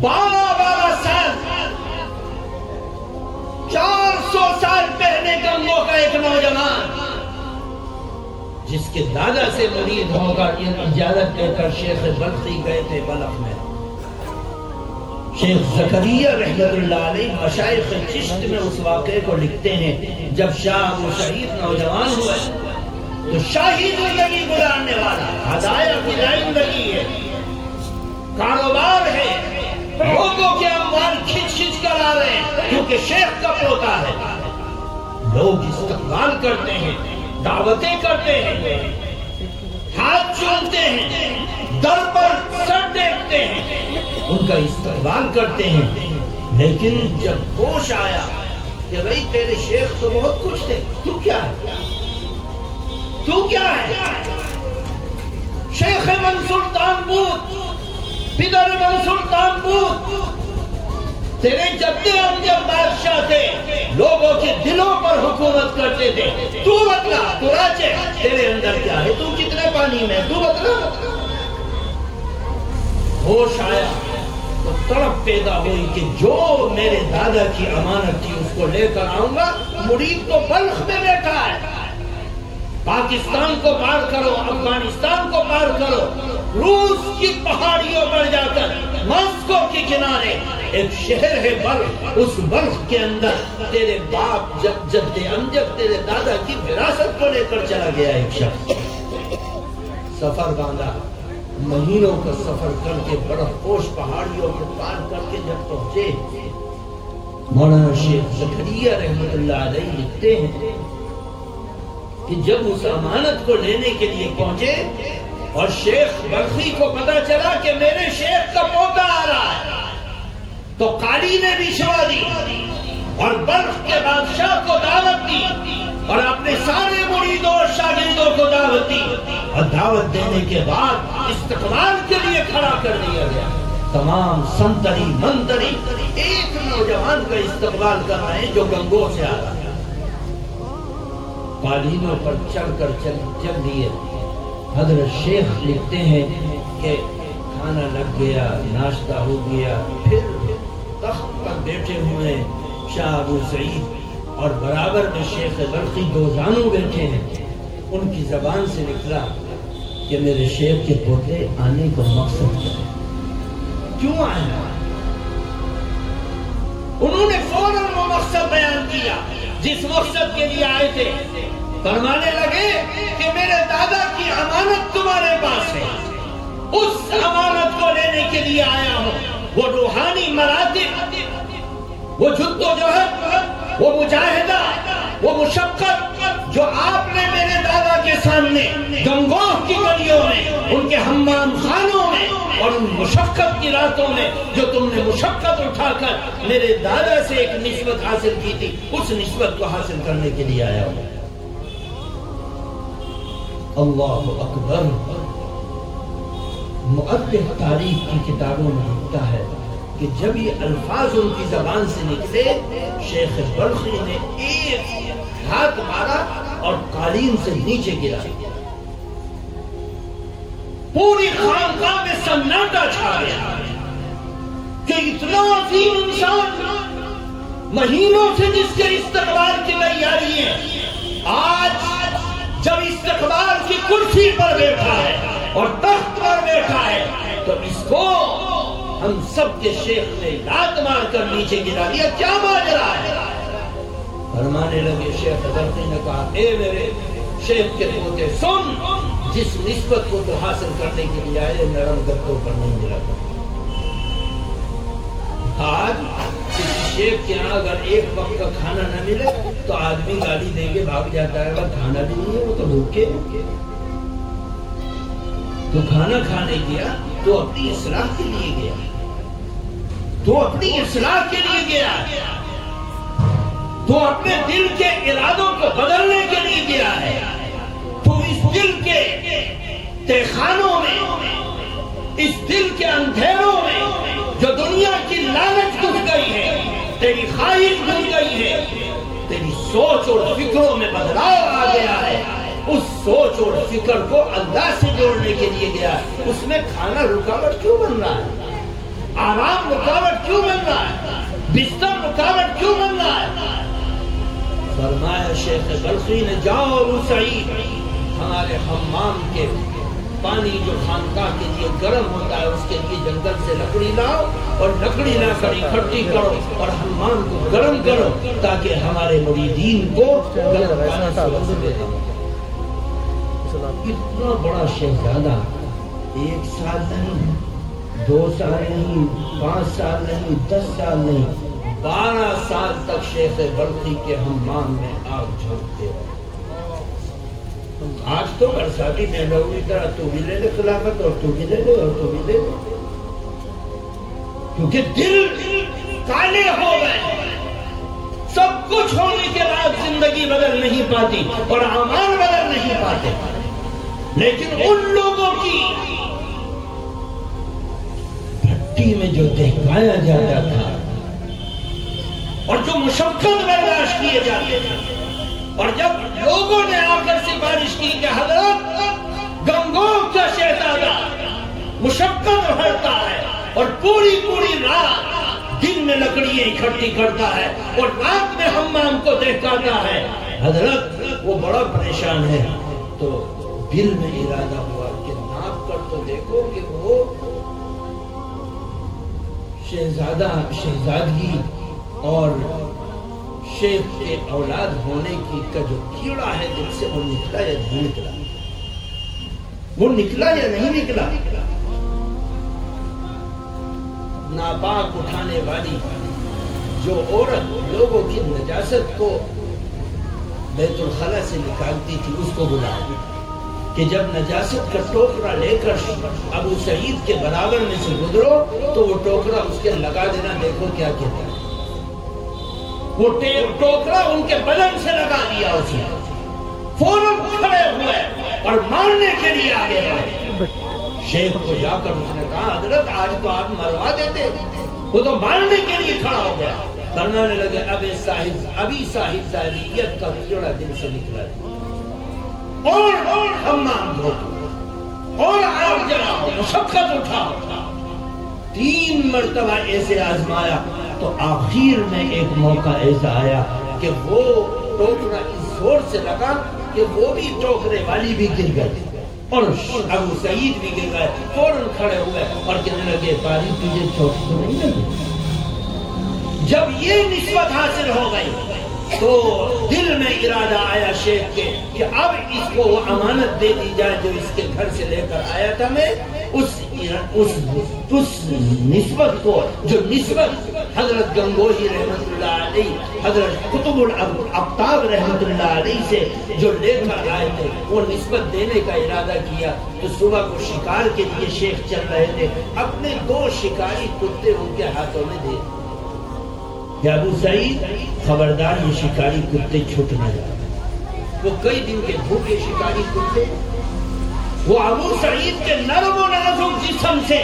12 سال 400 سال پہلے گنگوں کا ایک نوجوان جس کے دادا سے مرید ہو کر اجازت لے کر شیخ بلخی گئے تھے بلخ میں. شیخ زکریا رحمت اللہ علیہ مشائخ چشت میں اس واقعے کو لکھتے ہیں. جب شاہ ابو سعید نوجوان ہوئے تو شاہی زندگی گزارنے والا ہدایت کی لائن لگی ہے, کاروبار ہے, لوگوں کے اموال کھچ کھچ کر آ رہے ہیں کیونکہ شیخ کا پوتا ہے. لوگ استقبال کرتے ہیں, دعوتیں کرتے ہیں, ہاتھ چومتے ہیں, در پر سر دیکھتے ہیں, ان کا استقبال کرتے ہیں. لیکن جب ہوش آیا کہ بھئی تیرے شیخ تو بہت کچھ تھے, تو کیا ہے, تو کیا ہے؟ شیخ منصور تانبوت, پدر منصور تانبوت تیرے جدے امجد بادشاہ تھے, لوگوں کے دلوں پر حکومت کرتے تھے. تو بتلا, تو راجے تیرے اندر کیا ہے, تو کتنے پانی میں, تو بتلا. ہوش آیا تو طلب پیدا ہوئی کہ جو میرے دادا کی امانت تھی اس کو لے کر آؤں گا. مرید تو بلخ میں بیٹھا ہے, پاکستان کو پار کرو, افغانستان کو پار کرو, روس کی پہاڑیوں پر جا کر ماسکو کے کنارے ایک شہر ہے بلخ, اس بلخ کے اندر تیرے باپ جد امجد تیرے دادا کی وراثت کو لے کر چلا گیا ایک شخص. سفر باندھا, مہینوں کا سفر کر کے برف پوش پہاڑیوں کو پار کر کے جب پہنچے, مولانا شیخ زکریا رحمت اللہ علیہ لکھتے ہیں کہ جب اس امانت کو لینے کے لیے پہنچے اور شیخ بلخی کو پتا چلا کہ میرے شیخ کا پوتا آ رہا ہے, تو قالی نے بھی شوا دی اور بلخ کے بادشاہ کو دعوت دی اور اپنے سارے مریدوں اور شاگردوں کو دعوت دی, اور دعوت دینے کے بعد استقبال کے لیے کھڑا کر دیا گیا. تمام سنتری منتری ایک نوجوان کا استقبال کر رہے ہیں جو گنگوں سے آ رہا ہے. قالینوں پر چڑھ کر چل دیے. حضرت شیخ لکھتے ہیں کہ کھانا لگ گیا, ناشتہ ہو گیا, پھر تخت پر بیٹھے ہوئے شاہ ابو سعید اور برابر میں شیخ بلخی دو زانو بیٹھے ہیں. ان کی زبان سے نکلا کہ میرے شیخ کے پوتے آنے کا مقصد کیا ہے, کیوں آئے؟ انہوں نے فوراً وہ مقصد بیان کیا جس مقصد کے لیے آئے تھے. فرمانے لگے کہ میرے دادا کی امانت تمہارے پاس ہے, اس امانت کو لینے کے لیے آیا ہوں. وہ روحانی مراتب, وہ جدوجہد, وہ مجاہدہ, وہ مشقت جو آپ نے میرے دادا کے سامنے گنگوہ کی گلیوں میں, ان کے حمام خانوں میں اور ان مشقت کی راتوں میں جو تم نے مشقت اٹھا کر میرے دادا سے ایک نسبت حاصل کی تھی, اس نسبت کو حاصل کرنے کے لیے آیا ہوں. اللہ اکبر. مؤرخ تاریخ کی کتابوں میں لکھتا ہے کہ جب یہ الفاظ ان کی زبان سے نکلے, شیخ بلخی نے ایک ہاتھ مارا اور قالین سے نیچے گرا. پوری خانقاہ میں سناٹا چھا گیا کہ اتنا عظیم انسان مہینوں سے جس کے استقبال کی تیاری ہے, آج جب استقبال کی کرسی پر بیٹھا ہے اور تخت پر بیٹھا ہے تو اس کو ہم سب کے شیخ نے لات مار کر نیچے گرا دیا. کیا ماجرا ہے؟ فرمانے لگے شیخ بلخی نے کہا, اے میرے شیخ کے پوتے سن, جس نسبت کو تو حاصل کرنے کے لیے آئے نرم گدوں پر نہیں ملا. آج کسی شیخ کے یہاں اگر ایک وقت کا کھانا نہ ملے تو آدمی گالی دے کے بھاگ جاتا ہے, اگر کھانا بھی نہیں ہے وہ تو بھوکے. تو کھانا کھانے گیا تو اپنی اصلاح کے لیے گیا, تو اپنی اصلاح کے لیے گیا, تو اپنے دل کے ارادوں کو بدلنے کے لیے گیا ہے. تو اس دل کے تہخانوں میں, اس دل کے اندھیروں میں جو دنیا کی لالچ گھس گئی ہے, تیری خواہش گھس گئی ہے, تیری سوچ اور فکروں میں بدلاؤ آ گیا ہے, اس سوچ اور فکر کو اللہ سے جوڑنے کے لیے گیا. اس میں کھانا رکاوٹ کیوں بن رہا ہے؟ آرام ہاتھ رکاوٹ کیوں بن رہا ہے؟ بستر رکاوٹ کیوں بن رہا ہے؟ فرمایا شیخ بلخی نے، جاؤ ابو سعید، ہمارے حمام کے پانی جو خانقاہ کے لیے گرم ہوتا ہے اس کے لیے جنگل سے لکڑی لاؤ، اور لکڑی لا کر اکٹھی کرو اور حمام کو گرم کرو تاکہ ہمارے مریدین کو گرم پانی سے وصول ہو۔ اتنا بڑا شہزادہ 1 سال نہیں، 2 سال نہیں، 5 سال نہیں، 10 سال نہیں، 12 سال تک شیخ بلخی کے حمام میں آگ جھونکتے رہے۔ آج تو برساتی مہلوں کی طرح تو بھی لے لے خلافت، اور تو بھی لے لے، اور تو بھی لے لے، کیونکہ دل کالے ہو گئے۔ سب کچھ ہونے کے بعد زندگی بدل نہیں پاتی اور اعمال بدل نہیں پاتے، لیکن ان لوگوں کی بھٹی میں جو دہکایا جاتا تھا اور جو مشقت برداشت کیے جاتے تھے، اور جب لوگوں نے آ کر سفارش کی کہ حضرت گنگوہ کا شہزادہ مشقت اٹھاتا ہے اور پوری رات دن میں لکڑیاں اکٹھی کرتا ہے اور رات میں حمام کو دہکاتا ہے، حضرت وہ بڑا پریشان ہے، تو دل میں ارادہ ہوا کہ ناپ کر تو دیکھو کہ وہ شہزادگی اور شیخ کے اولاد ہونے کی کا جو کیڑا ہے دل سے، وہ نکلا یا نہیں نکلا، وہ نکلا یا نہیں نکلا۔ ناپاک اٹھانے والی جو عورت لوگوں کی نجاست کو بیت الخلا سے نکالتی تھی، اس کو بلایا کہ جب نجاست کا ٹوکرا لے کر ابو سعید کے برابر میں سے گزرو تو وہ ٹوکرا اس کے لگا دینا، دیکھو کیا کہتا ہے۔ وہ ٹوکرا ان کے بدن سے لگا دیا، اس نے فوراً کھڑے ہوئے اور مارنے کے لیے آگے بڑھے۔ شیخ کو جا کر اس نے کہا، حضرت آج تو آپ مروا دیتے، وہ تو مارنے کے لیے کھڑا ہو گیا۔ فرمانے لگے، ابھی صاحب ظاہریت کا کیڑا دل سے نکلا ہے، اور حمام دھو اور آگ جلاؤ، مشقت اٹھاؤ۔ 3 مرتبہ ایسے آزمایا تو آخر میں ایک موقع ایسا آیا کہ وہ ٹوکرا اس زور سے لگا کہ وہ بھی ٹوکرے والی بھی گر گئی اور ابو سعید بھی گر گئے۔ فوراً کھڑے ہوئے اور کہنے لگے، باری تجھے چوٹ تو نہیں لگی؟ جب یہ نسبت حاصل ہو گئی تو دل میں ارادہ آیا شیخ کے کہ اب اس کو وہ امانت دے دی جائے جو اس کے گھر سے لے کر آیا تھا میں، اس نسبت کو، جو نسبت حضرت گنگوہی رحمت اللہ علیہ، حضرت قطب الافطاب رحمت اللہ علیہ سے جو لے کر آئے تھے، وہ نسبت دینے کا ارادہ کیا۔ تو صبح کو شکار کے لیے شیخ چل رہے تھے، اپنے 2 شکاری کتے ان کے ہاتھوں میں دے کہ ابو سعید خبردار یہ شکاری کتے چھوٹ نہ جائے۔ وہ کئی دن کے بھوکے شکاری کتے، وہ ابو سعید کے نرم و نازک جسم سے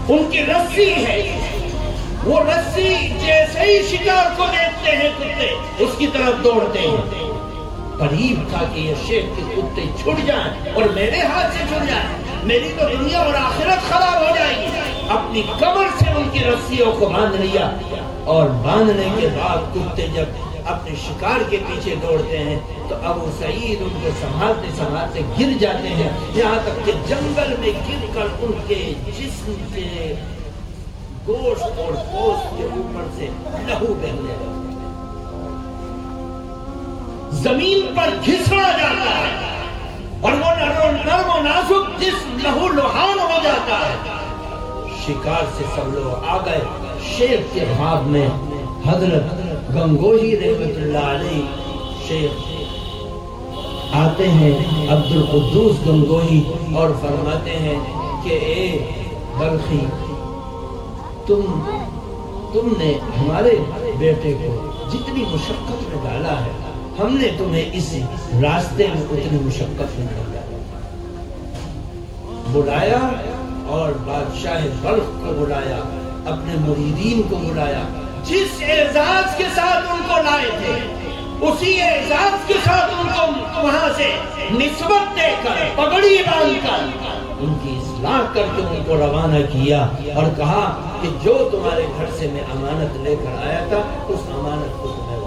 ان کی رسی ہے، وہ رسی جیسے ہی شکار کو دیکھتے ہیں کتے اس کی طرف دوڑتے ہیں۔ قریب تھا کہ یہ شیخ کے کتے چھٹ جائیں اور میرے ہاتھ سے چھٹ جائیں، میری تو دنیا اور آخرت خراب ہو جائے گی۔ اپنی کمر سے ان کی رسیوں کو باندھ لیا، اور باندھنے کے بعد کتے جب اپنے شکار کے پیچھے دوڑتے ہیں تو ابو سعید ان کو سنبھالتے سنبھالتے گر جاتے ہیں، یہاں تک کہ جنگل میں گر کر ان کے جسم سے گوشت اور گوشت کے اوپر سے لہو بہنے لگتا ہے، زمین پر گھسڑا جاتا ہے اور وہ نرم و نازک جسم لہو لہان ہو جاتا ہے۔ شکار سے سب لوگ آ گئے، شیخ کے خواب میں حضرت گنگوہی رحمت اللہ علیہ شیخ آتے ہیں، عبد القدوس گنگوہی، اور فرماتے ہیں کہ اے بلخی، تم نے ہمارے بیٹے کو جتنی مشقت میں ڈالا ہے، ہم نے تمہیں اس راستے میں اتنی مشقت میں ڈالا۔ بلایا اور بادشاہ بلخ کو بلایا، اپنے مریدین کو بلایا، جس اعزاز کے ساتھ ان کو لائے تھے اسی اعزاز کے ساتھ ان کو وہاں سے نسبت دے کر، پگڑی باندھ کر ان کی اصلاح کر کے ان کو روانہ کیا اور کہا کہ جو تمہارے گھر سے میں امانت لے کر آیا تھا اس امانت کو تمہیں